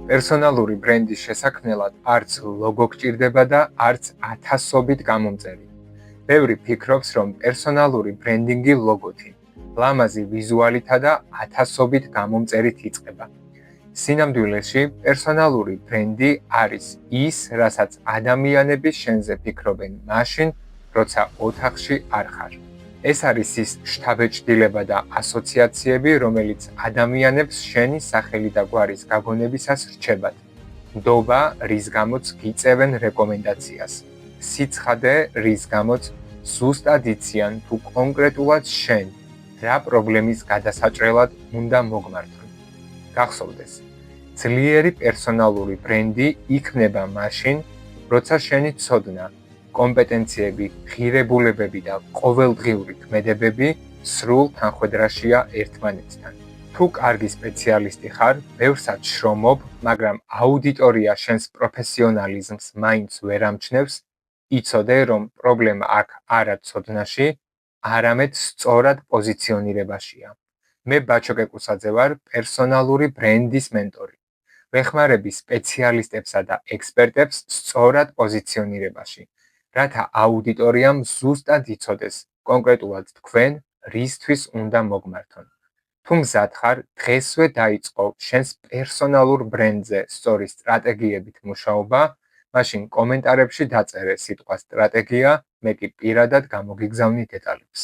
პერსონალური ბრენდის შესაქმნელად არც ლოგო გჭირდება და არც ათასობით გამომწერი. ბევრი ფიქრობს, რომ პერსონალური ბრენდინგი ლოგოთი, ლამაზი ვიზუალითა და ათასობით გამომწერით იწყება. სინამდვილეში, პერსონალური ბრენდი არის ის, რასაც ადამიანები შენზე ფიქრობენ მაშინ, როცა ოთახში არ ხარ. ეს არის ის შთაბეჭდილება და ასოციაციები, რომელიც ადამიანებს შენი სახელი და გვარის გაგონებისას რჩებათ. ნდობა, რის გამოც გიწევენ რეკომენდაციას. სიცხადე, რის გამოც ზუსტად იციან თუ კონკრეტულად შენ რა პრობლემის გადასაჭრელად უნდა მოგმართონ. გახსოვდეს, ძლიერი პერსონალური ბრენდი იქმნება მაშინ, როცა შენი ცოდნა, კომპეტენციები, ღირებულებები და ყოველდღიური ქმედებები სრულ თანხვედრაშია ერთმანეთთან. თუ კარგი სპეციალისტი ხარ, ბევრსაც შრომობ, მაგრამ აუდიტორია შენს პროფესიონალიზმს მაინც ვერ ამჩნევს, იცოდე, რომ პრობლემა აქ არა ცოდნაში, არამედ სწორად პოზიციონირებაშია. მე ბაჩო კეკუსაძე ვარ, პერსონალური ბრენდის მენტორი. ვეხმარები სპეციალისტებსა და ექსპერტებს სწორად პოზიციონირებაში, რათა აუდიტორიამ ზუსტად იცოდეს, კონკრეტულად თქვენ რისთვის უნდა მოგმართონ. თუ მზად ხარ, დღესვე დაიწყო შენს პერსონალურ ბრენდზე სწორი სტრატეგიებით მუშაობა, მაშინ კომენტარებში დაწერე სიტყვა სტრატეგია, მე კი პირადად გამოგიგზავნი დეტალებს.